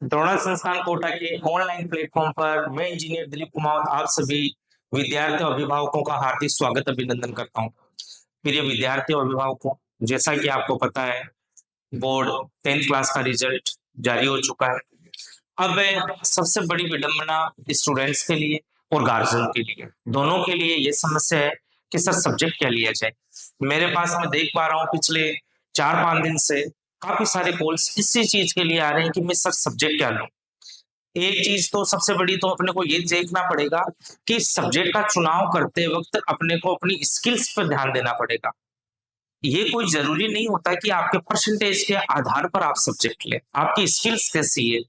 द्रोणा संस्थान कोटा के online platform पर मैं इंजीनियर दिलीप कुमार आप सभी विद्यार्थियों अभिभावकों का हार्दिक स्वागत अभिनंदन करता हूं। प्रिय विद्यार्थियों अभिभावकों, जैसा कि आपको पता है बोर्ड 10th क्लास का रिजल्ट जारी हो चुका है। अब सबसे बड़ी विडंबना स्टूडेंट्स के लिए और गार्जियन के लिए, दोनों के लिए ये समस्या है कि सर सब्जेक्ट क्या लिया जाए। मेरे पास मैं देख पा रहा हूँ पिछले 4-5 दिन से काफी सारे कॉल्स इसी चीज के लिए आ रहे हैं कि मैं सर सब्जेक्ट क्या लूं। एक चीज तो सबसे बड़ी तो अपने को ये देखना पड़ेगा कि सब्जेक्ट का चुनाव करते वक्त अपने को अपनी स्किल्स पर ध्यान देना पड़ेगा। ये कोई जरूरी नहीं होता कि आपके परसेंटेज के आधार पर आप सब्जेक्ट लें। आपकी स्किल्स कैसी है,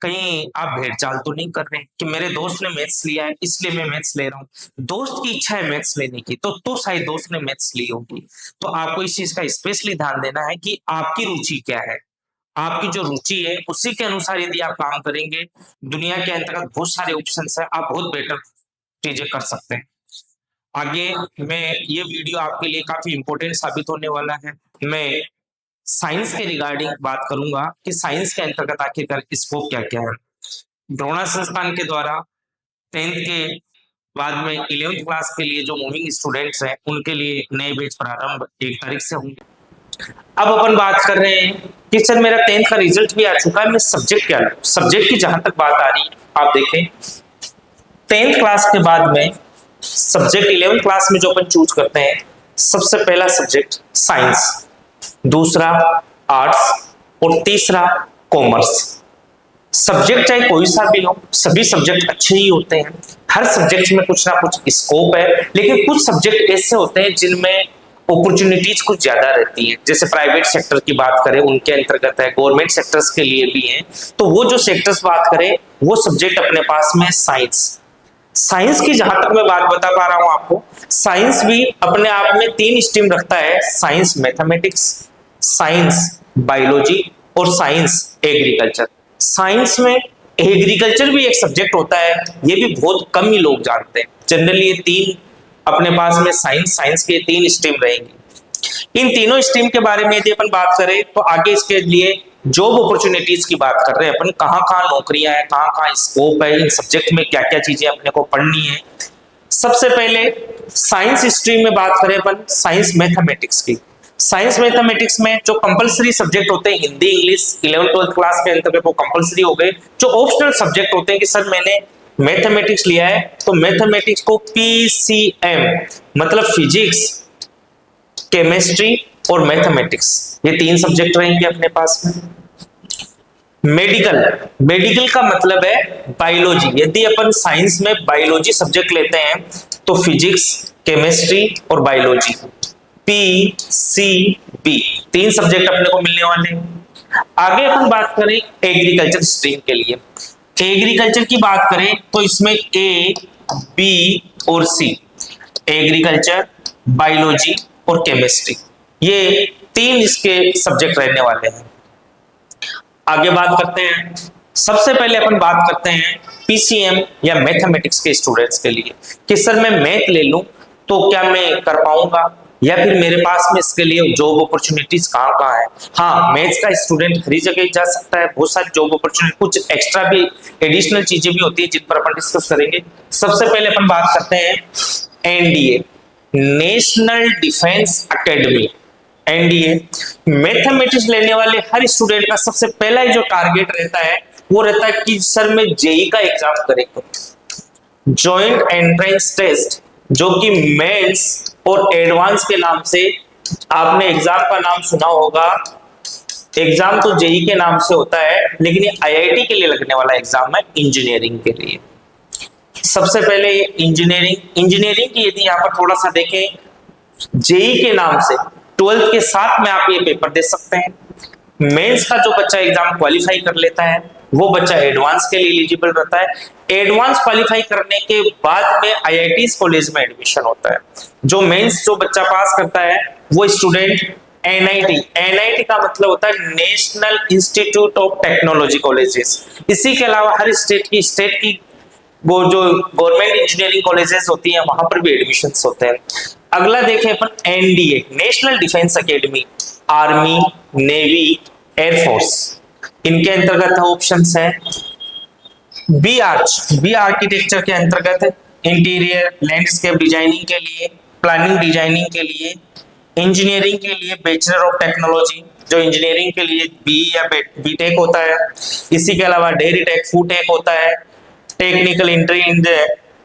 कहीं आप भेड़चाल तो नहीं कर रहे कि मेरे दोस्त ने मैथ्स लिया है इसलिए मैं मैथ्स ले रहा हूँ। दोस्त की इच्छा है मैथ्स लेने की तो शायद दोस्त ने मैथ्स ली होगी। तो आपको इस चीज का स्पेशली ध्यान देना है कि आपकी रुचि क्या है। आपकी जो रुचि है उसी के अनुसार यदि आप काम करेंगे, दुनिया के अंतर्गत बहुत सारे ऑप्शन है, आप बहुत बेटर चीजें कर सकते हैं। आगे मैं ये वीडियो आपके लिए काफी इंपॉर्टेंट साबित होने वाला है। मैं साइंस के रिगार्डिंग बात करूंगा कि साइंस के अंतर्गत आखिरकार स्कोप क्या क्या है। द्रोणा संस्थान के द्वारा 10th के बाद में 11th क्लास के लिए जो मूविंग स्टूडेंट्स हैं उनके लिए नए बैच प्रारंभ 1 तारीख से होंगे। अब अपन बात कर रहे हैं कि सर मेरा 10th का रिजल्ट भी आ चुका है, मैं सब्जेक्ट क्या लूं। सब्जेक्ट की जहां तक बात आ रही है, आप देखें 10th क्लास के बाद में सब्जेक्ट 11th क्लास में जो अपन चूज करते हैं, सबसे पहला सब्जेक्ट साइंस, दूसरा आर्ट्स और तीसरा कॉमर्स। सब्जेक्ट चाहे कोई सा भी हो, सभी सब्जेक्ट अच्छे ही होते हैं। हर सब्जेक्ट में कुछ ना कुछ स्कोप है, लेकिन कुछ सब्जेक्ट ऐसे होते हैं जिनमें अपॉर्चुनिटीज कुछ ज्यादा रहती है। जैसे प्राइवेट सेक्टर की बात करें उनके अंतर्गत है, गवर्नमेंट सेक्टर्स के लिए भी है। तो वो जो सेक्टर्स बात करें वो सब्जेक्ट अपने पास में साइंस। साइंस की जहां तक मैं बात बता पा रहा हूं आपको, साइंस भी अपने आप में 3 स्ट्रीम रखता है, साइंस मैथमेटिक्स, साइंस बायोलॉजी और साइंस एग्रीकल्चर। साइंस में एग्रीकल्चर भी एक सब्जेक्ट होता है, ये भी बहुत कम ही लोग जानते हैं। जनरली ये 3 अपने पास में साइंस के 3 स्ट्रीम रहेंगी। इन तीनों स्ट्रीम के बारे में यदि अपन बात करें तो आगे इसके लिए जॉब अपॉर्चुनिटीज की बात कर रहे हैं अपन, कहाँ कहाँ नौकरियां हैं, कहाँ कहाँ स्कोप है, इन सब्जेक्ट में क्या क्या चीजें अपने को पढ़नी है। सबसे पहले साइंस स्ट्रीम में बात करें अपन साइंस मैथमेटिक्स की। साइंस मैथमेटिक्स में जो कंपलसरी सब्जेक्ट होते हैं हिंदी इंग्लिश 11th-12th क्लास के अंतर्गत वो कंपलसरी हो गए। जो ऑप्शनल सब्जेक्ट होते हैं कि सर मैंने मैथमेटिक्स लिया है तो मैथमेटिक्स को पीसीएम मतलब फिजिक्स, केमिस्ट्री और मैथमेटिक्स, ये 3 सब्जेक्ट रहेंगे अपने पास में। मेडिकल, मेडिकल का मतलब है बायोलॉजी। यदि अपन साइंस में बायोलॉजी सब्जेक्ट लेते हैं तो फिजिक्स, केमिस्ट्री और biology, P C B 3 subject अपने को मिलने वाले हैं। आगे अपन बात करें एग्रीकल्चर स्ट्रीम के लिए। एग्रीकल्चर की बात करें तो इसमें ए बी और सी, एग्रीकल्चर, बायोलॉजी और केमिस्ट्री, ये 3 इसके सब्जेक्ट रहने वाले हैं। आगे बात करते हैं, सबसे पहले अपन बात करते हैं पीसीएम या मैथमेटिक्स के स्टूडेंट्स के लिए कि सर मैं मैथ ले लूं तो क्या मैं कर पाऊंगा, या फिर मेरे पास में इसके लिए जॉब अपॉर्चुनिटीज कहाँ कहाँ है। हाँ, मैथ्स का स्टूडेंट हर जगह जा सकता है, बहुत सारी जॉब अपॉर्चुनिटी, कुछ एक्स्ट्रा भी एडिशनल चीजें भी होती है जिन पर अपन डिस्कस करेंगे। सबसे पहले अपन बात करते हैं NDA, national defence academy. NDA mathematics लेने वाले हर स्टूडेंट का सबसे पहला जो टारगेट रहता है वो रहता है कि सर मैं जेई का एग्जाम करेंगे, जॉइंट एंट्रेंस टेस्ट, जो कि मेंस और एडवांस के नाम से आपने एग्जाम का नाम सुना होगा। एग्जाम तो जेई के नाम से होता है, लेकिन ये आईआईटी के लिए लगने वाला एग्जाम है इंजीनियरिंग के लिए। सबसे पहले इंजीनियरिंग की यदि यहाँ पर थोड़ा सा देखें, जेई के नाम से 12th के साथ में आप ये पेपर दे सकते हैं। मेंस का जो बच्चा एग्जाम क्वालिफाई कर लेता है वो बच्चा एडवांस के लिए एलिजिबल रहता है। एडवांस क्वालिफाई करने के बाद में आईआईटीज कॉलेज में एडमिशन होता है। जो मेंस जो बच्चा पास करता है वो स्टूडेंट एनआईटी का मतलब होता है national institute of technology colleges. इसी के अलावा हर स्टेट की वो जो गवर्नमेंट इंजीनियरिंग कॉलेजेस होती हैं वहां पर भी एडमिशंस होते हैं। अगला देखें अपन NDA, national defence academy, army, navy, air force. इनके अंतर्गत ऑप्शंस है बी आर्च, बी आर्किटेक्चर के अंतर्गत इंटीरियर लैंडस्केप डिजाइनिंग के लिए, प्लानिंग डिजाइनिंग के लिए, इंजीनियरिंग के लिए बैचलर ऑफ टेक्नोलॉजी जो इंजीनियरिंग के लिए बी या बीटेक होता है। इसी के अलावा डेयरी टेक, फूड टेक होता है, technical entry in the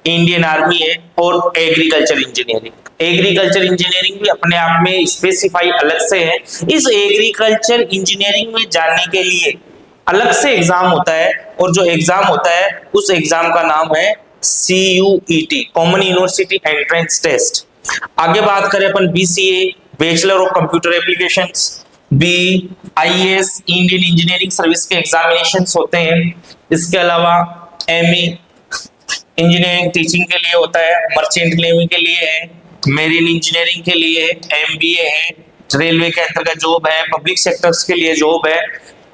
Indian army है, और एग्रीकल्चर इंजीनियरिंग। एग्रीकल्चर इंजीनियरिंग भी अपने आप में स्पेसिफाई अलग से है। इस एग्रीकल्चर इंजीनियरिंग में जाने के लिए अलग से एग्जाम होता है, और जो एग्जाम होता है उस एग्जाम का नाम है CUET, common university entrance test. आगे बात करें अपन BCA, bachelor of computer applications, BIS, Indian engineering service के एग्जामिनेशंस होते हैं। इसके अलावा MA इंजीनियरिंग टीचिंग के लिए होता है, मर्चेंट नेवी के लिए है, मेरीन इंजीनियरिंग के लिए है, MBA है, रेलवे के अंतर्गत जॉब है, पब्लिक सेक्टर्स के लिए जॉब है।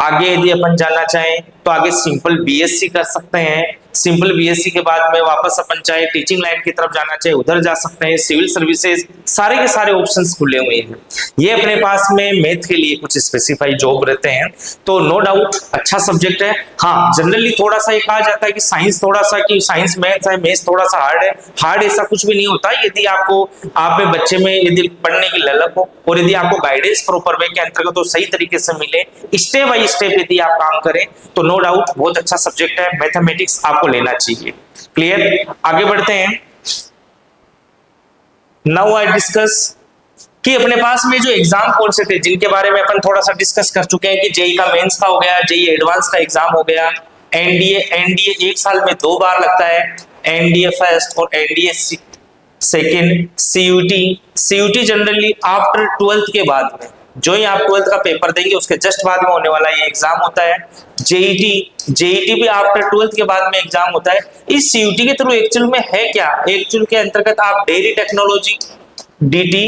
आगे यदि अपन जाना चाहें तो आगे सिंपल BSc कर सकते हैं। सिंपल BSc के बाद में वापस अपन चाहे टीचिंग लाइन की तरफ जाना चाहे उधर जा सकते हैं। सिविल सर्विसेज, सारे के सारे ऑप्शंस खुले हुए हैं। ये अपने पास में मैथ के लिए कुछ स्पेसिफाइड जॉब रहते हैं, तो नो डाउट अच्छा सब्जेक्ट है। हाँ, जनरली थोड़ा सा ये कहा जाता है कि साइंस थोड़ा सा, कि साइंस मैथ्स है, मैथ्स थोड़ा सा हार्ड है। हार्ड ऐसा कुछ भी नहीं होता। यदि आपको, आप में बच्चे में यदि पढ़ने की ललक हो और यदि आपको गाइडेंस प्रॉपर वे के अंतर्गत तो सही तरीके से मिले, स्टेप बाय स्टेप यदि आप काम करें तो नो डाउट बहुत अच्छा सब्जेक्ट है। मैथमेटिक्स आपको लेना चाहिए। क्लियर? आगे बढ़ते हैं। नाउ आई डिस्कस कि अपने पास में जो एग्जाम कौन से थे जिनके बारे में अपन थोड़ा सा डिस्कस कर चुके हैं कि जेई का मेंस का हो गया, जेई एडवांस का एग्जाम हो गया, एनडीए एक साल में 2 बार लगता है, एनडीए फर्स्ट और NDA second. CUET generally after 12th के बाद में, जो ही आप 12th का पेपर देंगे उसके जस्ट बाद में होने वाला ये एग्जाम होता है। जेईटी भी आफ्टर 12th के बाद में एग्जाम होता है। इस सीयूटी के थ्रू एक्चुअल में है क्या, एक्चुअल के अंतर्गत आप डेयरी टेक्नोलॉजी DT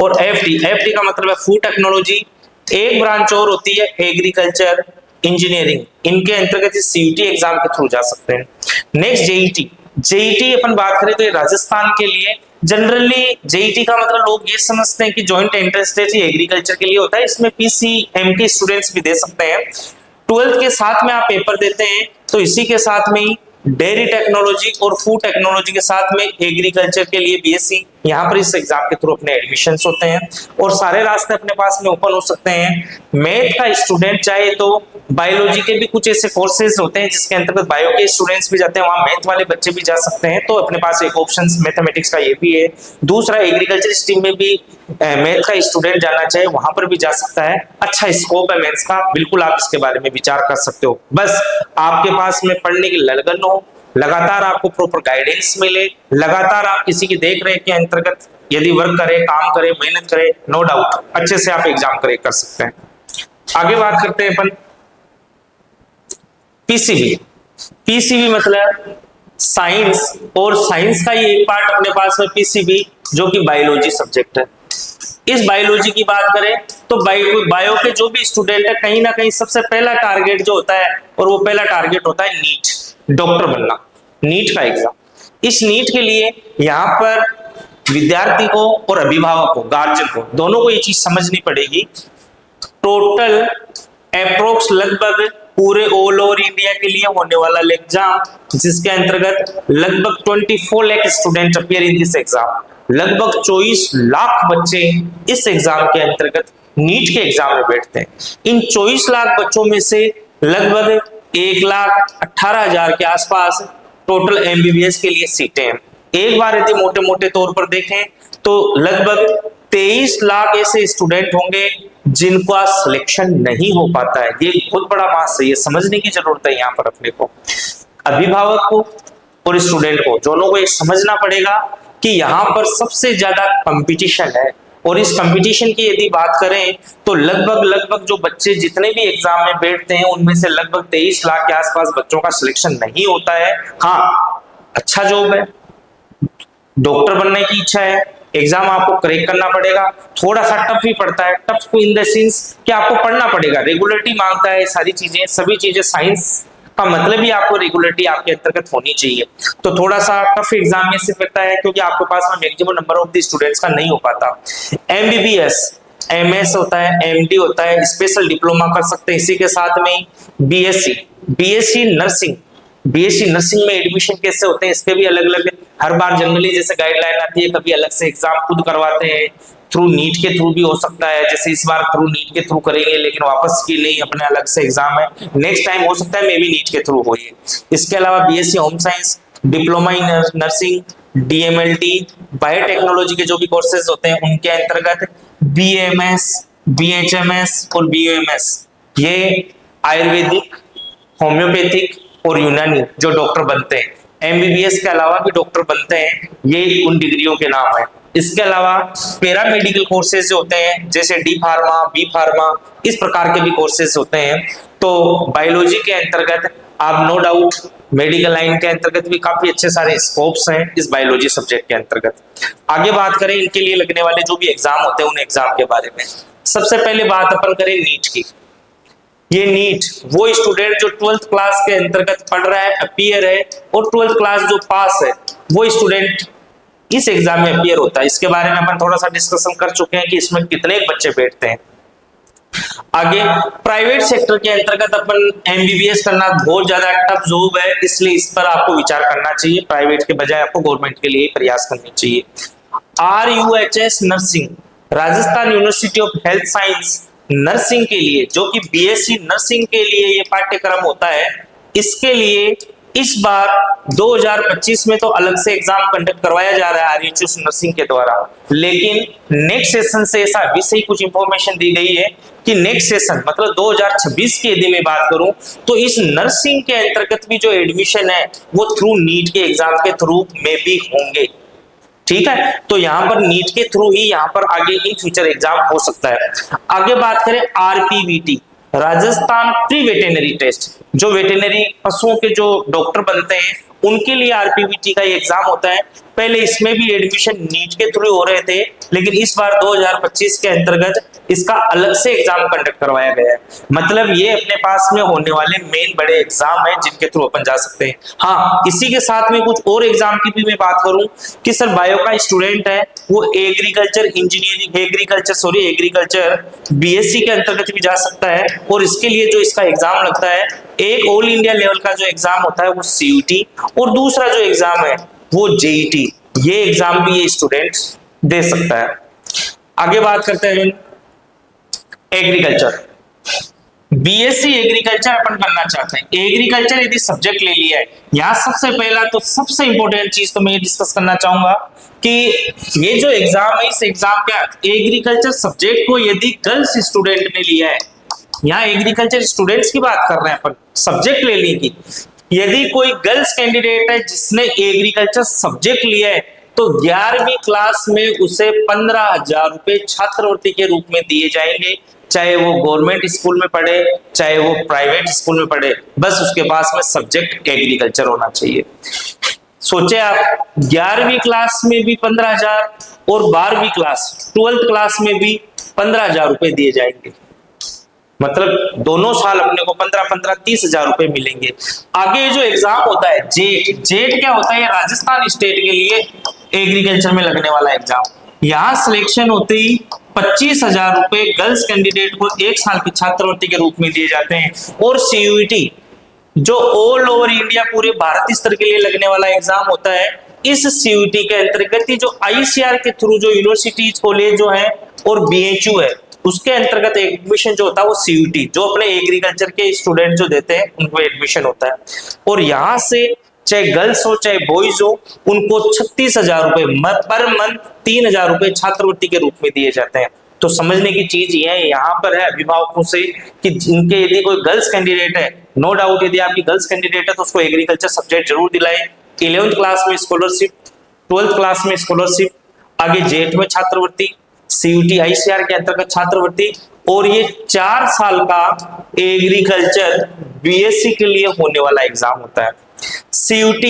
और FD का मतलब है फूड टेक्नोलॉजी, एक ब्रांच और होती है एग्रीकल्चर इंजीनियरिंग, इनके अंतर्गत इस सीयूटी एग्जाम के थ्रू जा सकते हैं। नेक्स्ट जेईटी अपन बात करें तो ये राजस्थान के लिए, जनरली जेईटी का मतलब लोग ये समझते हैं कि जॉइंट एंट्रेंस टेस्ट एग्रीकल्चर के लिए होता है। इसमें PCM के स्टूडेंट्स भी दे सकते हैं। 12th के साथ में आप पेपर देते हैं तो इसी के साथ में ही डेयरी टेक्नोलॉजी और फूड टेक्नोलॉजी के साथ में एग्रीकल्चर के लिए BSc, यहाँ पर इस एग्जाम के थ्रू अपने एडमिशंस होते हैं और सारे रास्ते अपने पास में ओपन हो सकते हैं। मैथ का स्टूडेंट चाहे तो बायोलॉजी के भी कुछ ऐसे कोर्सेज होते हैं जिसके अंतर्गत बायो के स्टूडेंट्स भी जाते हैं, वहां मैथ वाले बच्चे भी जा सकते हैं, तो अपने पास एक ऑप्शन मैथमेटिक्स का ये भी है। दूसरा, एग्रीकल्चर स्ट्रीम में भी मैथ का स्टूडेंट जाना चाहे वहां पर भी जा सकता है। अच्छा स्कोप है मैथ्स का, बिल्कुल आप इसके बारे में विचार कर सकते हो। बस आपके पास में पढ़ने की लगन हो, लगातार आपको प्रॉपर गाइडेंस मिले, लगातार आप किसी की देख रेख के अंतर्गत यदि वर्क करे, काम करे, मेहनत करे, नो डाउट अच्छे से आप एग्जाम करे कर सकते हैं। आगे बात करते हैं अपन पीसीबी मतलब साइंस, और साइंस का ये एक पार्ट अपने पास में पीसीबी जो कि बायोलॉजी सब्जेक्ट है। इस बायोलॉजी की बात करें तो बायो के जो भी स्टूडेंट है कहीं ना कहीं सबसे पहला टारगेट जो होता है, और वो पहला टारगेट होता है नीट, डॉक्टर बनना, नीट का एग्जाम। इस नीट के लिए यहाँ पर विद्यार्थी को और अभिभावक को, गार्जियन को, दोनों को ये चीज समझनी पड़ेगी। टोटल अप्रोक्स लगभग पूरे ऑल ओवर इंडिया के लिए होने वाला एग्जाम, जिसके अंतर्गत लगभग 24 lakh student appear in this exam. लगभग 24 लाख बच्चे इस एग्जाम के अंतर्गत नीट के एग्जाम में बैठते हैं। इन 24 लाख बच्चों में से लगभग 1,18,000 के आसपास टोटल MBBS के लिए सीटें हैं। एक बार यदि मोटे मोटे तौर पर देखें तो लगभग 23 लाख ऐसे स्टूडेंट होंगे जिनका सिलेक्शन नहीं हो पाता है। ये बहुत बड़ा मास है, ये समझने की जरूरत है यहाँ पर अपने को, अभिभावक को और स्टूडेंट को, दोनों को ये समझना पड़ेगा कि यहाँ पर सबसे ज्यादा कंपटीशन है। और इस कंपटीशन की यदि बात करें तो लगभग जो बच्चे जितने भी एग्जाम में बैठते हैं उनमें से लगभग 23 लाख के आसपास बच्चों का सिलेक्शन नहीं होता है। हाँ, अच्छा जॉब है, डॉक्टर बनने की इच्छा है, एग्जाम आपको क्रैक करना पड़ेगा, थोड़ा सा टफ भी पड़ता है। टफ इन द सेंस कि आपको पढ़ना पड़ेगा, रेगुलरिटी मांगता है, सारी चीजें, सभी चीजें, साइंस का मतलब ही आपको रेगुलरिटी आपके अंतर्गत होनी चाहिए। तो थोड़ा सा टफ एग्जाम में से लगता है क्योंकि आपके पास में maximum number of the students का नहीं हो पाता। MBBS एमएस होता है, एमडी होता है, स्पेशल डिप्लोमा कर सकते हैं। इसी के साथ में BSc, BSc nursing, BSc nursing में एडमिशन कैसे होते हैं इसके भी अलग अलग, हर बार जनरली जैसे गाइडलाइन आती है, कभी अलग से एग्जाम खुद करवाते हैं, थ्रू नीट के थ्रू भी हो सकता है, जैसे इस बार थ्रू नीट के थ्रू करेंगे, लेकिन वापस की नहीं, अपने अलग से एग्जाम है, नेक्स्ट टाइम हो सकता है मे बी नीट के थ्रू हो ये। इसके अलावा BSc home science, diploma in nursing, DMLT, biotechnology के जो भी कोर्सेज होते हैं उनके अंतर्गत बीएमएस, बीएचएमएस और बीयूएमएस, ये आयुर्वेदिक, होम्योपैथिक और यूनानी जो डॉक्टर बनते हैं, एमबीबीएस के अलावा भी डॉक्टर बनते हैं, ये उन डिग्रियों के नाम है। इसके अलावा पैरा मेडिकल कोर्सेज जो होते हैं जैसे डी फार्मा, बी फार्मा, इस प्रकार के भी कोर्सेज होते हैं। तो बायोलॉजी के अंतर्गत आप नो डाउट मेडिकल लाइन के अंतर्गत भी काफी अच्छे सारे स्कोप्स हैं इस बायोलॉजी सब्जेक्ट के अंतर्गत। आगे बात करें इनके लिए लगने वाले जो भी एग्जाम होते हैं उन एग्जाम के बारे में। सबसे पहले बात अपन करें नीट की। ये नीट वो स्टूडेंट जो 12th क्लास के अंतर्गत पढ़ रहा है, अपीयर है, और 12th क्लास जो पास है वो स्टूडेंट इस एग्जाम में अपीयर होता है। इसके बारे में अपन थोड़ा सा डिस्कशन कर चुके हैं कि इसमें कितने बच्चे बैठते हैं। आगे प्राइवेट सेक्टर के अंतर्गत अपन एमबीबीएस करना बहुत ज्यादा टफ जॉब है, इसलिए इस पर आपको विचार करना चाहिए, प्राइवेट के बजाय आपको गवर्नमेंट के लिए प्रयास करनी चाहिए। RUHS nursing, Rajasthan university of health science nursing के लिए, जो कि बीएससी नर्सिंग के लिए ये पाठ्यक्रम होता है, इसके लिए इस बार 2025 में तो अलग से एग्जाम कंडक्ट करवाया जा रहा है RUHS नर्सिंग के द्वारा, लेकिन नेक्स्ट सेशन से ऐसा अभी से ही कुछ इंफॉर्मेशन दी गई है कि नेक्स्ट सेशन मतलब 2026 की यदि मैं बात करूं तो इस नर्सिंग के अंतर्गत भी जो एडमिशन है वो थ्रू नीट के एग्जाम के थ्रू में भी होंगे। ठीक है, तो यहाँ पर नीट के थ्रू ही यहाँ पर आगे इन फ्यूचर एग्जाम हो सकता है। आगे बात करें RPVT, Rajasthan pre veterinary test, जो वेटेनरी पशुओं के जो डॉक्टर बनते हैं उनके लिए RPVT का ये एग्जाम होता है। पहले इसमें भी एडमिशन नीट के थ्रू हो रहे थे, लेकिन इस बार 2025 के अंतर्गत इसका अलग से एग्जाम कंडक्ट करवाया गया है। मतलब ये अपने पास में होने वाले मेन बड़े एग्जाम हैं जिनके थ्रू अपन जा सकते हैं। हाँ, इसी के साथ में कुछ और एग्जाम की भी मैं बात करूं कि सर बायो का स्टूडेंट है वो एग्रीकल्चर इंजीनियरिंग, एग्रीकल्चर बीएससी के अंतर्गत भी जा सकता है, और इसके लिए जो इसका एग्जाम लगता है, एक ऑल इंडिया लेवल का जो एग्जाम होता है वो CUT, और दूसरा जो एग्जाम है वो JET। ये एग्जाम भी ये स्टूडेंट दे सकता है। आगे बात करते हैं एग्रीकल्चर, बीएससी एग्रीकल्चर अपन करना चाहते हैं। एग्रीकल्चर यदि सब्जेक्ट ले लिया है, यहाँ सबसे पहला तो सबसे इंपॉर्टेंट चीज तो मैं डिस्कस करना चाहूंगा कि ये जो एग्जाम है, इस एग्जाम का एग्रीकल्चर सब्जेक्ट को यदि गर्ल्स स्टूडेंट ने लिया है, यहाँ एग्रीकल्चर स्टूडेंट्स की बात कर रहे हैं अपन, सब्जेक्ट ले ली की, यदि कोई गर्ल्स कैंडिडेट है जिसने एग्रीकल्चर सब्जेक्ट लिया है तो 11वीं क्लास में उसे 15,000 रुपए छात्रवृत्ति के रूप में दिए जाएंगे, चाहे वो गवर्नमेंट स्कूल में पढ़े चाहे वो प्राइवेट स्कूल में पढ़े, बस उसके पास में सब्जेक्ट एग्रीकल्चर होना चाहिए। सोचे आप 11वीं क्लास में भी 15,000 और 12वीं क्लास 12th क्लास में भी 15,000 रुपए दिए जाएंगे, मतलब दोनों साल अपने को 15-15 30,000 रुपए मिलेंगे। आगे जो एग्जाम होता है जेट क्या होता है, राजस्थान स्टेट के लिए एग्रीकल्चर में लगने वाला एग्जाम। यहाँ सिलेक्शन होते ही 25,000 रुपए गर्ल्स कैंडिडेट को एक साल की छात्रवृत्ति के रूप में दिए जाते हैं। और CUT जो ऑल ओवर इंडिया पूरे भारत स्तर के लिए लगने वाला एग्जाम होता है, इस CUT के अंतर्गत ही जो ICAR के थ्रू जो यूनिवर्सिटीज कॉलेज जो है और BHU है उसके अंतर्गत एडमिशन जो होता है वो CUT जो अपने एग्रीकल्चर के स्टूडेंट जो देते हैं उनको एडमिशन होता है। और यहाँ से चाहे गर्ल्स हो चाहे बॉयज हो उनको 36,000 रुपए पर मंथ 3,000 रुपए छात्रवृत्ति के रूप में दिए जाते हैं। तो समझने की चीज ये है यहाँ पर है अभिभावकों से कि जिनके यदि कोई गर्ल्स कैंडिडेट है, नो डाउट यदि आपकी गर्ल्स कैंडिडेट है तो उसको एग्रीकल्चर सब्जेक्ट जरूर दिलाएं। 11th क्लास में स्कॉलरशिप, 12th क्लास में स्कॉलरशिप, आगे जेट में छात्रवृत्ति, CUT ICAR के अंतर्गत छात्रवृत्ति, और ये 4 साल का एग्रीकल्चर BSc के लिए होने वाला एग्जाम होता है। CUT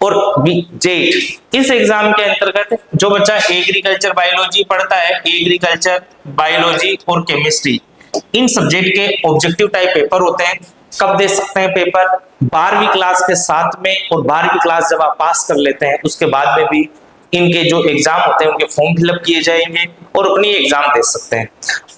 और जेट इस एग्जाम के अंतर्गत जो बच्चा एग्रीकल्चर बायोलॉजी पढ़ता है, एग्रीकल्चर बायोलॉजी और केमिस्ट्री, इन सब्जेक्ट के ऑब्जेक्टिव टाइप पेपर होते हैं। कब दे सकते हैं पेपर? 12वीं क्लास के साथ में, और 12वीं क्लास जब आप पास कर लेते हैं उसके बाद में भी इनके जो एग्जाम होते हैं उनके फॉर्म फिलअप किए जाएंगे और अपनी एग्जाम दे सकते हैं।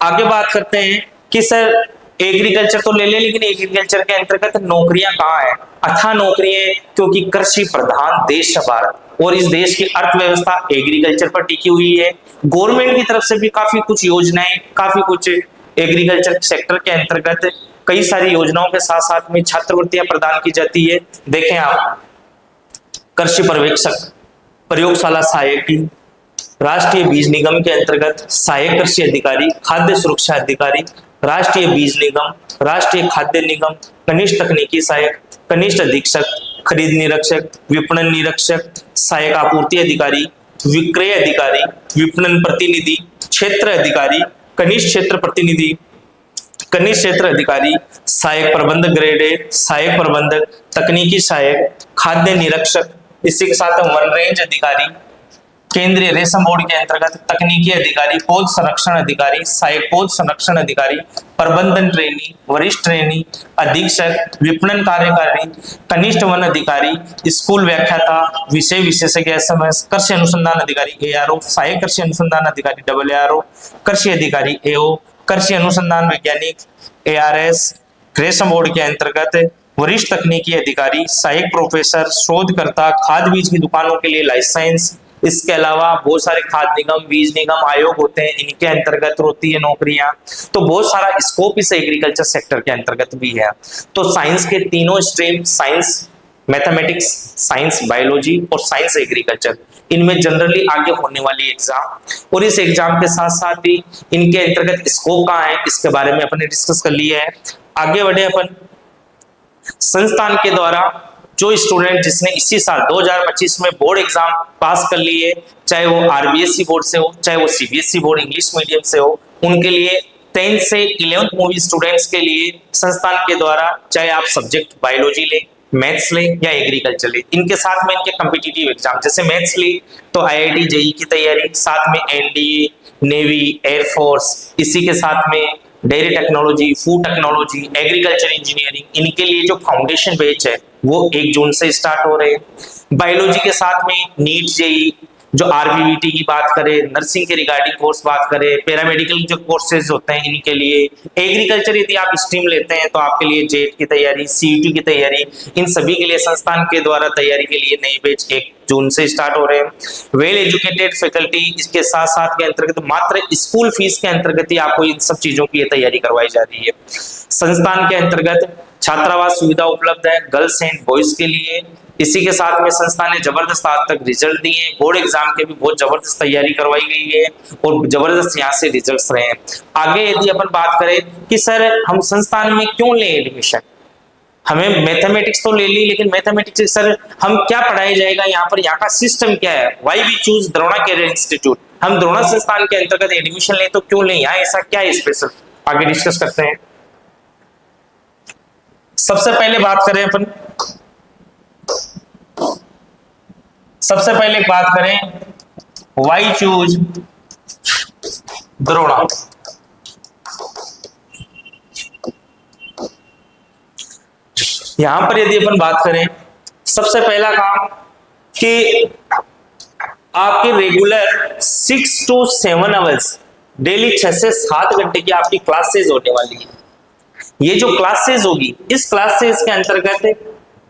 आगे बात करते हैं कि सर एग्रीकल्चर तो ले ले, लेकिन एग्रीकल्चर के अंतर्गत नौकरियां कहाँ है? अथाह नौकरियां, क्योंकि कृषि प्रधान देश है भारत और इस देश की अर्थव्यवस्था एग्रीकल्चर पर टिकी हुई है। गवर्नमेंट की तरफ से भी काफी कुछ योजनाएं, काफी कुछ एग्रीकल्चर सेक्टर के अंतर्गत कई सारी योजनाओं के साथ साथ में छात्रवृत्तियां प्रदान की जाती है। देखें आप, कृषि पर्यवेक्षक, प्रयोगशाला सहायक की, राष्ट्रीय बीज निगम के अंतर्गत सहायक कृषि अधिकारी, खाद्य सुरक्षा अधिकारी, राष्ट्रीय बीज निगम, राष्ट्रीय खाद्य निगम, कनिष्ठ तकनीकी सहायक, कनिष्ठ अधीक्षक, खरीद निरीक्षक, विपणन निरीक्षक, सहायक आपूर्ति अधिकारी, विक्रय अधिकारी, विपणन प्रतिनिधि, क्षेत्र अधिकारी, कनिष्ठ क्षेत्र प्रतिनिधि, कनिष्ठ क्षेत्र अधिकारी, सहायक प्रबंधक ग्रेड ए, सहायक प्रबंधक, तकनीकी सहायक, खाद्य निरीक्षक, इसी के साथ वन रेंज अधिकारी, केंद्रीय रेशम बोर्ड के अंतर्गत तकनीकी अधिकारी, पौध संरक्षण अधिकारी, सहायक पौध संरक्षण अधिकारी, प्रबंधन ट्रेनी, वरिष्ठ ट्रेनी, अधीक्षक, विपणन कार्यकारी, कनिष्ठ वन अधिकारी, स्कूल व्याख्याता, विषय विशेषज्ञ एसएमएस, कृषि अनुसंधान अधिकारी एआरओ, सहायक कृषि अनुसंधान अधिकारी डब्ल्यूआरओ, कृषि अधिकारी एओ, कृषि अनुसंधान वैज्ञानिक एआरएस, रेशम बोर्ड के अंतर्गत वरिष्ठ तकनीकी अधिकारी, सहायक प्रोफेसर, शोधकर्ता, खाद बीज की दुकानों के लिए लाइसेंस। इसके अलावा बहुत सारे खाद निगम, बीज निगम आयोग होते हैं, इनके अंतर्गत होती है नौकरियां। तो बहुत सारा स्कोप इस एग्रीकल्चर सेक्टर के अंतर्गत भी है। तो साइंस के तीनों stream, science mathematics, science biology और साइंस एग्रीकल्चर, इनमें जनरली आगे होने वाली एग्जाम और इस एग्जाम के साथ साथ ही इनके अंतर्गत स्कोप कहाँ है इसके बारे में अपन ने डिस्कस कर लिया है। आगे बढ़े अपन, संस्थान के द्वारा जो स्टूडेंट जिसने इसी साल 2025 में बोर्ड एग्जाम पास कर लिए, चाहे वो आरबीएसई बोर्ड से हो, चाहे वो सीबीएसई बोर्ड इंग्लिश मीडियम से हो, उनके लिए 10th से 11th मूवी स्टूडेंट्स के लिए संस्थान के द्वारा, चाहे आप सब्जेक्ट बायोलॉजी ले, मैथ्स ले या एग्रीकल्चर ले, इनके साथ में इनके कॉम्पिटिटिव एग्जाम, जैसे मैथ्स ले तो आईआईटी जेईई की तैयारी, साथ में एनडीए, नेवी, एयरफोर्स, इसी के साथ में dairy technology, food technology, agriculture engineering, इनके लिए जो फाउंडेशन बैच है वो 1 जून से स्टार्ट हो रहे हैं। बायोलॉजी के साथ में नीट जेईई, जो आरबीवीटी की बात करें, नर्सिंग के रिगार्डिंग कोर्स बात करें, पैरामेडिकल जो कोर्सेज होते हैं इनके लिए, एग्रीकल्चर यदि आप स्ट्रीम लेते हैं तो आपके लिए जेट की तैयारी, सीईटी की तैयारी, इन सभी के लिए संस्थान के द्वारा तैयारी के लिए नए बैच 1 जून से स्टार्ट हो रहे हैं। वेल एजुकेटेड फैकल्टी, इसके साथ साथ के अंतर्गत मात्र स्कूल फीस के अंतर्गत ही आपको इन सब चीजों की तैयारी करवाई जा रही है। संस्थान के अंतर्गत छात्रावास सुविधा उपलब्ध है गर्ल्स एंड बॉयज के लिए। इसी के साथ में संस्था ने जबरदस्त आज तक रिजल्ट दिए, बोर्ड एग्जाम के भी बहुत जबरदस्त तैयारी करवाई गई है और जबरदस्त यहाँ से रिजल्ट्स रहे हैं। आगे यदि अपन बात करें कि सर हम संस्थान में क्यों लें एडमिशन, हमें मैथमेटिक्स तो ले ली, लेकिन मैथमेटिक्स सर हम क्या पढ़ाया जाएगा यहाँ पर, यहाँ का सिस्टम क्या है, why we choose Drona career institute, हम द्रोणा संस्थान के अंतर्गत एडमिशन लें तो क्यों लें, यहाँ ऐसा क्या है स्पेशल, आगे डिस्कस करते हैं। सबसे पहले बात करें अपन, सबसे पहले बात करें व्हाई चूज द्रोणा। यहां पर यदि अपन बात करें, सबसे पहला काम कि आपके रेगुलर 6 to 7 आवर्स डेली 6 से 7 घंटे की आपकी क्लासेस होने वाली है। ये जो क्लासेस होगी, इस क्लासेस के अंतर्गत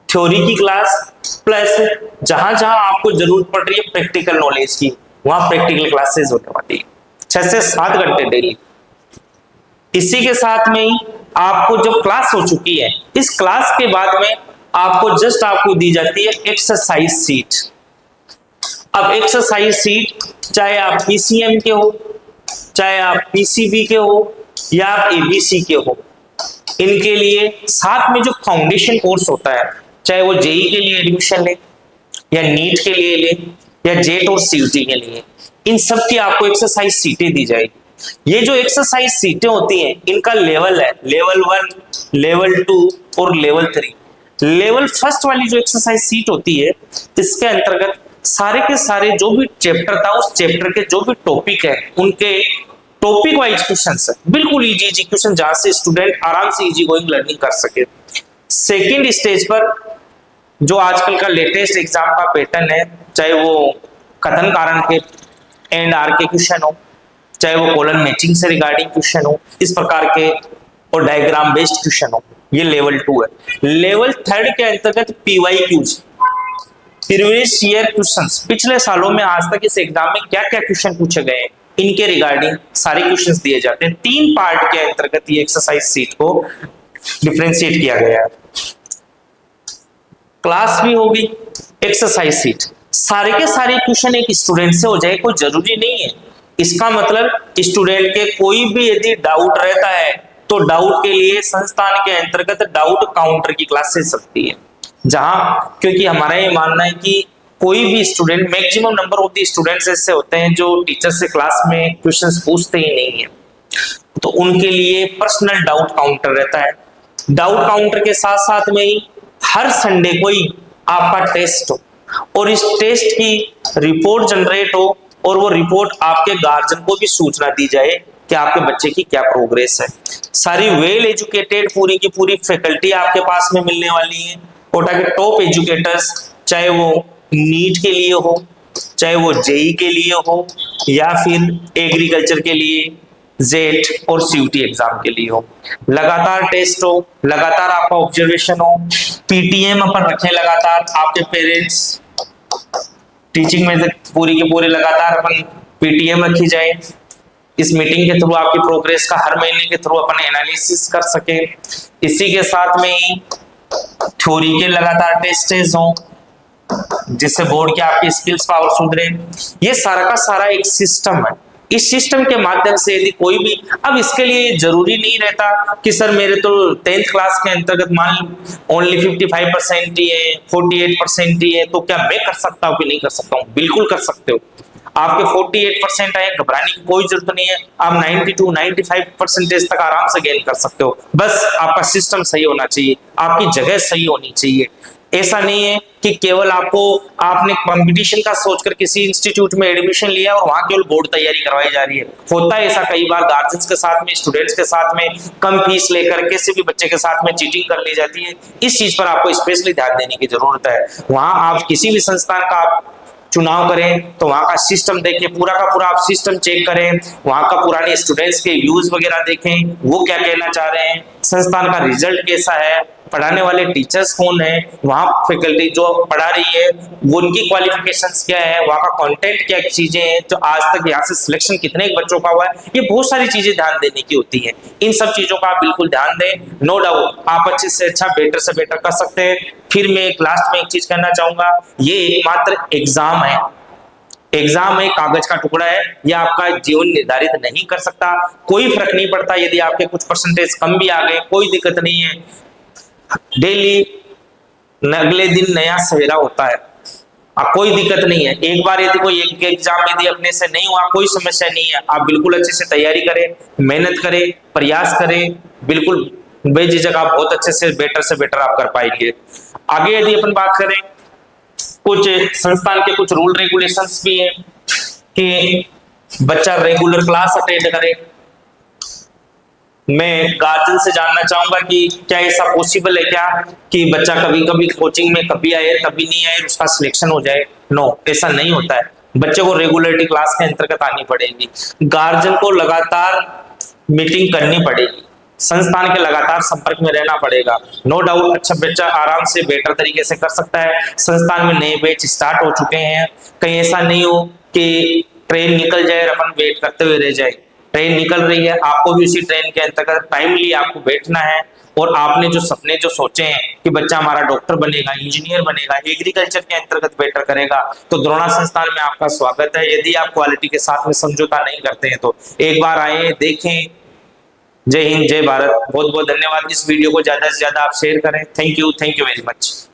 थ्योरी की क्लास प्लस जहां जहां आपको जरूरत पड़ रही है प्रैक्टिकल नॉलेज की, वहां प्रैक्टिकल क्लासेस होने वाली है 6 से 7 घंटे डेली। इसी के साथ में ही आपको जब क्लास हो चुकी है, इस क्लास के बाद में आपको दी जाती है एक्सरसाइज सीट। अब एक्सरसाइज सीट चाहे आप पीसीएम के हो, चाहे आप पीसीबी के हो या आप एबीसी के हो, इनके लिए साथ में जो फाउंडेशन कोर्स होता है, चाहे वो जेई के लिए एडमिशन ले या नीट के लिए ले या जेट और सीयूटी के लिए, इन सब की आपको एक्सरसाइज सीटें दी जाएगी। ये जो एक्सरसाइज सीटें होती हैं, इनका लेवल है लेवल 1, लेवल 2 और लेवल 3। लेवल फर्स्ट वाली जो एक्सरसाइज सीट होती है, इसके अंतर्गत सारे के सारे जो भी चैप्टर था, उस चैप्टर के जो भी टॉपिक है, उनके टॉपिक वाइज क्वेश्चंस है, बिल्कुल इजी क्वेश्चन, जहां से स्टूडेंट आराम से इजी गोइंग लर्निंग कर सके। सेकेंड स्टेज पर जो आजकल का लेटेस्ट एग्जाम का पैटर्न है, चाहे वो कथन कारण के एंड आर के क्वेश्चन हो, चाहे वो कॉलम मैचिंग से रिगार्डिंग क्वेश्चन हो, इस प्रकार के, और डायग्राम बेस्ड क्वेश्चन हो। ये लेवल 2 है। लेवल 3 के अंतर्गत पीवाईक्यूज, प्रीवियस ईयर क्वेश्चंस, पिछले सालों में आज तक इस एग्जाम में क्या क्या क्वेश्चन पूछे गए हैं, इनके रिगार्डिंग सारे क्वेश्चंस दिए जाते हैं। 3 पार्ट के अंतर्गत ये एक्सरसाइज सीट को डिफरेंशिएट किया गया है। क्लास भी होगी, एक्सरसाइज सीट, सारे के सारे क्वेश्चन एक स्टूडेंट से हो जाए कोई जरूरी नहीं है। इसका मतलब स्टूडेंट के कोई भी यदि डाउट रहता है तो डाउट के लिए संस्थान के अंतर्गत डाउट काउंटर की क्लासेस सकती है, जहां, क्योंकि हमारा ये मानना है कि कोई भी student, maximum number of the students ऐसे होते हैं जो टीचर से क्लास में क्वेश्चंस पूछते ही नहीं है, तो उनके लिए पर्सनल डाउट काउंटर रहता है। डाउट काउंटर के साथ साथ में ही हर संडे को ही आपका टेस्ट हो और इस टेस्ट की रिपोर्ट जनरेट हो और वो रिपोर्ट आपके गार्जियन को भी सूचना दी जाए कि आपके बच्चे की क्या प्रोग्रेस है। सारी वेल एजुकेटेड पूरी की पूरी फैकल्टी आपके पास में मिलने वाली है। कोटा के टॉप एजुकेटर्स, चाहे वो नीट के लिए हो, चाहे वो जेई के लिए हो, या फिर एग्रीकल्चर के लिए, जेट और सीयूटी एग्जाम के लिए हो, लगातार टेस्ट हो, लगातार आपका ऑब्जर्वेशन हो, पीटीएम अपन रखें लगातार, आपके पेरेंट्स टीचिंग में से पूरी के पूरे लगातार अपन पीटीएम रखी जाए। इस मीटिंग के थ्रू आपकी प्रोग्रेस का हर महीने के थ्रू अपन एनालिसिस कर सके। इसी के साथ में ही थ्योरी के लगातार टेस्टेस हो, जिससे बोर्ड के आपकी स्किल्स पावर सुधरे। ये सारा का सारा एक सिस्टम है। इस सिस्टम के माध्यम से यदि कोई भी, अब इसके लिए जरूरी नहीं रहता कि सर मेरे तो 10th क्लास के अंतर्गत मान ओनली 55% ही है, 48% ही है, तो क्या मैं कर सकता हूँ कि नहीं कर सकता हूँ? बिल्कुल कर सकते हो। आपके 48% आए, घबराने की कोई जरूरत नहीं है। आप 92-95% तक आराम से गेन कर सकते हो। बस आपका सिस्टम सही होना चाहिए, आपकी जगह सही होनी चाहिए। ऐसा नहीं है कि केवल आपने कंपटीशन का सोचकर किसी इंस्टीट्यूट में एडमिशन लिया और वहां केवल बोर्ड तैयारी करवाई जा रही है। होता है ऐसा कई बार, गार्जियंस के साथ में, स्टूडेंट्स के साथ में कम फीस लेकर किसी भी बच्चे के साथ में चीटिंग कर ली जाती है। इस चीज पर आपको स्पेशली ध्यान देने की जरूरत है। वहां आप किसी भी संस्थान का चुनाव करें तो वहां का सिस्टम देखें, पूरा का पूरा आप सिस्टम चेक करें, वहां का पुराने स्टूडेंट्स के व्यूज वगैरह देखें, वो क्या कहना चाह रहे हैं, संस्थान का रिजल्ट कैसा है, पढ़ाने वाले टीचर्स कौन है, वहां फैकल्टी जो पढ़ा रही है वो उनकी क्वालिफिकेशंस क्या है, वहां का कंटेंट क्या चीजें हैं, जो आज तक यहाँ से सिलेक्शन कितने बच्चों का हुआ है, ये बहुत सारी चीजें ध्यान देने की होती है। इन सब चीजों का आप बिल्कुल ध्यान दें। नो डाउट आप अच्छे से अच्छा, बेटर से बेटर कर सकते हैं। फिर मैं एक लास्ट में एक चीज कहना चाहूंगा, ये एकमात्र एग्जाम है, एग्जाम एक कागज का टुकड़ा है, यह आपका जीवन निर्धारित नहीं कर सकता। कोई फर्क नहीं पड़ता यदि आपके कुछ परसेंटेज कम भी आ गए, कोई दिक्कत नहीं है। डेली अगले दिन नया सवेरा होता है, कोई दिक्कत नहीं है। एक बार यदि कोई एक एग्जाम यदि अपने से नहीं हुआ, कोई समस्या नहीं है। आप बिल्कुल अच्छे से तैयारी करें, मेहनत करें, प्रयास करें, बिल्कुल बेझिझक आप बहुत अच्छे से बेटर आप कर पाएंगे। आगे यदि अपन बात करें, कुछ संस्थान के कुछ रूल रेगुलेशंस भी हैं कि बच्चा रेगुलर क्लास अटेंड करे। मैं गार्जियन से जानना चाहूंगा कि क्या ऐसा पॉसिबल है क्या कि बच्चा कभी कभी कोचिंग में कभी आए कभी नहीं आए, उसका सिलेक्शन हो जाए? नो, ऐसा नहीं होता है। बच्चे को रेगुलरिटी क्लास के अंतर्गत आनी पड़ेगी। गार्जियन को लगातार मीटिंग करनी पड़ेगी, संस्थान के लगातार संपर्क में रहना पड़ेगा। नो डाउट अच्छा बच्चा आराम से बेटर तरीके से कर सकता है। संस्थान में नए बैच स्टार्ट हो चुके हैं, कहीं ऐसा नहीं हो कि ट्रेन निकल जाए और अपन वेट करते हुए रह जाए। ट्रेन निकल रही है, आपको भी उसी ट्रेन के अंतर्गत टाइमली आपको बैठना है, और आपने जो सपने जो सोचे हैं कि बच्चा हमारा डॉक्टर बनेगा, इंजीनियर बनेगा, एग्रीकल्चर के अंतर्गत बेटर करेगा, तो द्रोणा संस्थान में आपका स्वागत है। यदि आप क्वालिटी के साथ में समझौता नहीं करते हैं तो एक बार आए, देखें। जय हिंद, जय भारत। बहुत बहुत धन्यवाद। इस वीडियो को ज्यादा से ज्यादा आप शेयर करें। Thank you very much.